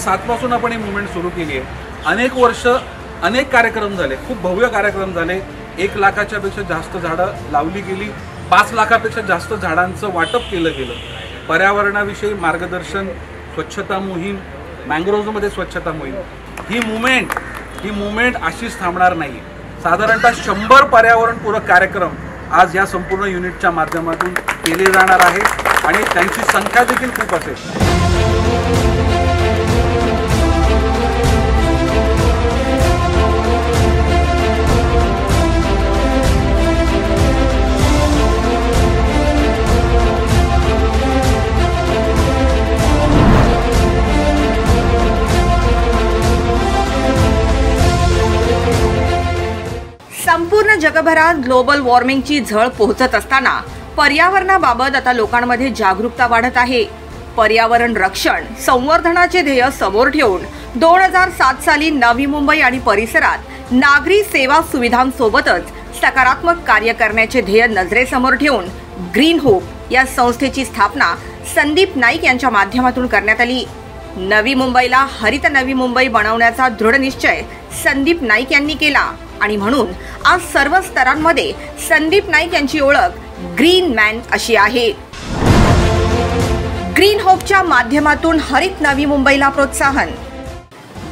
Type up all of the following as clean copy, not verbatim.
2007 पासून आपण ही मुवमेंट सुरू केली आहे। अनेक वर्ष अनेक कार्यक्रम झाले, खूप भव्य कार्यक्रम झाले। 1 लाखाच्या पेक्षा जास्त झाडं लावली गेली, 5 लाखापेक्षा जास्त झाडांचं वाटप केलं गेलं। पर्यावरणाविषयी मार्गदर्शन, स्वच्छता मोहीम, मँग्रोव्हमध्ये स्वच्छता मोहीम, ही मुवमेंट अशीच थांबणार नाही। साधारणतः 100 पर्यावरणपूरक कार्यक्रम आज या संपूर्ण युनिटच्या माध्यमातून केले जाणार आहे आणि त्यांची संख्या देखील खूप असेल। संपूर्ण जगभरात ग्लोबल वॉर्मिंगची झळ पोहोचत असताना पर्यावरणाबाबत आता लोकांमध्ये जागरूकता वाढत आहे। पर्यावरण रक्षण संवर्धनाचे ध्येय समोर ठेवून 2007 साली नवी मुंबई आणि परिसरात नागरी सेवा सुविधांसोबतच सकारात्मक कार्य करण्याचे ध्येय नजरेसमोर ठेवून ग्रीन होप या संस्थेची स्थापना संदीप नाईक यांच्या माध्यमातून करण्यात आली। नवी मुंबईला हरित नवी मुंबई बनवण्याचा दृढ निश्चय संदीप नाईक यांनी केला आणि म्हणून आज सर्व स्तरांमध्ये संदीप नाईक यांची ओळख ग्रीन मॅन अशी आहे। ग्रीन होपच्या माध्यमातून हरित नवी मुंबईला प्रोत्साहन,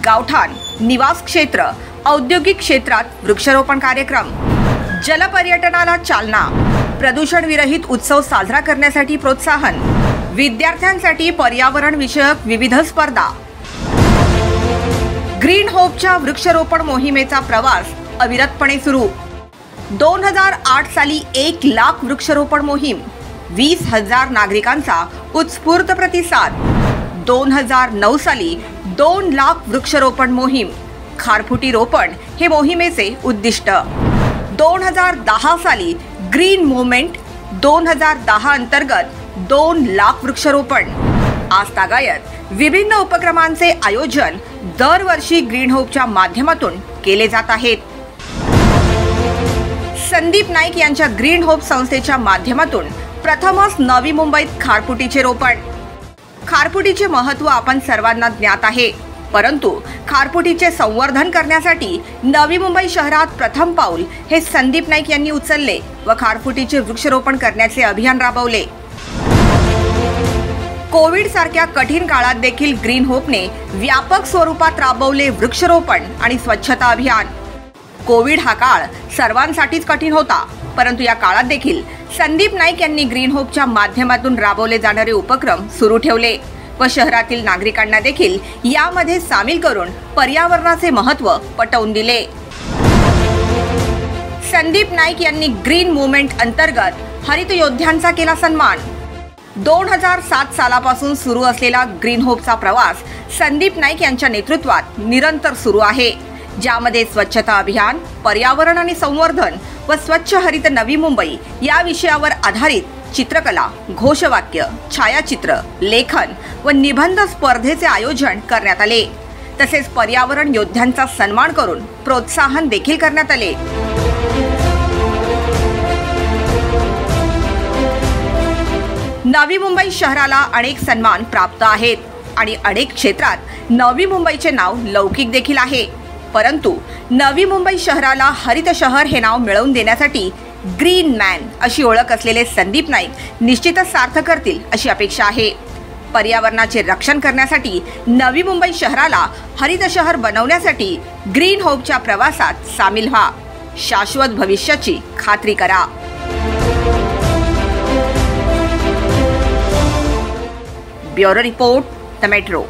गावठाण, निवास क्षेत्र, औद्योगिक क्षेत्रात वृक्षारोपण कार्यक्रम, जलपर्यटनाला चालना, प्रदूषण विरहित उत्सव साजरा करण्यासाठी प्रोत्साहन, विद्यार्थ्यांसाठी पर्यावरण विषयक विविध स्पर्धा। ग्रीन होपच्या वृक्षारोपण मोहिमेचा प्रवास अविरतपणे सुरू। 2008 साली 1 लाख वृक्षारोपण मोहीम, 20,000 नागरिकांचा उत्स्फूर्त प्रतिसाद। 2009 साली 2 लाख वृक्षारोपण मोहीम, खारफुटी रोपण हे मोहिमेचे उद्दिष्ट। 2010 साली ग्रीन मुवमेंट, 2010 अंतर्गत 2 लाख वृक्षारोपण। आज तागायत विभिन्न उपक्रमांचे आयोजन दरवर्षी ग्रीन होपच्या माध्यमातून केले जात आहेत। संदीप नाईक यांच्या ग्रीन होप संस्थेच्या माध्यमातून प्रथमच नवी मुंबईत खारफुटीचे रोपण। खारफुटीचे महत्त्व आपण सर्वांना ज्ञात आहे, परंतु खारफुटीचे संवर्धन करण्यासाठी नवी मुंबई शहरात प्रथम पाऊल हे संदीप नाईक यांनी उचलले व खारफुटीचे वृक्षारोपण करण्याचे अभियान राबवले। कोविड सारख्या कठीण काळात देखील ग्रीन होपने व्यापक स्वरूपात राबवले वृक्षारोपण आणि स्वच्छता अभियान। कोविड हा काळ सर्वांसाठीच कठीण होता, परंतु या काळात देखील संदीप नाईक यांनी ग्रीन होपच्या माध्यमातून राबवले जाणारे उपक्रम सुरू ठेवले व शहरातील नागरिकांना देखील यामध्ये सामील करून पर्यावरणाचे महत्त्व पटवून दिले। संदीप नाईक यांनी ग्रीन मुवमेंट अंतर्गत हरित योद्ध्यांचा केला सन्मान। 2007 सालापासून सुरू असलेला ग्रीन होपचा प्रवास संदीप नाईक यांच्या नेतृत्वात निरंतर सुरू आहे, ज्यामध्ये स्वच्छता अभियान, पर्यावरण आणि संवर्धन व स्वच्छ हरित नवी मुंबई या विषयावर आधारित चित्रकला, घोषवाक्य, छायाचित्र, लेखन व निबंध स्पर्धेचे आयोजन करण्यात आले। तसेच पर्यावरण योद्ध्यांचा सन्मान करून प्रोत्साहन देखील करण्यात आले। नवी मुंबई शहराला अनेक सन्मान प्राप्त आहेत आणि अनेक क्षेत्रात नवी मुंबईचे नाव लौकिक देखील आहे, परंतु नवी मुंबई शहराला हरित शहर हे नाव मिळवून देण्यासाठी ग्रीन मॅन अशी ओळख असलेले संदीप नाईक निश्चितच सार्थ करतील अशी अपेक्षा आहे। पर्यावरणाचे रक्षण करण्यासाठी नवी मुंबई शहराला हरित शहर बनवण्यासाठी ग्रीन होपच्या प्रवासात सामील व्हा, शाश्वत भविष्याची खात्री करा। Bureau report, the metro.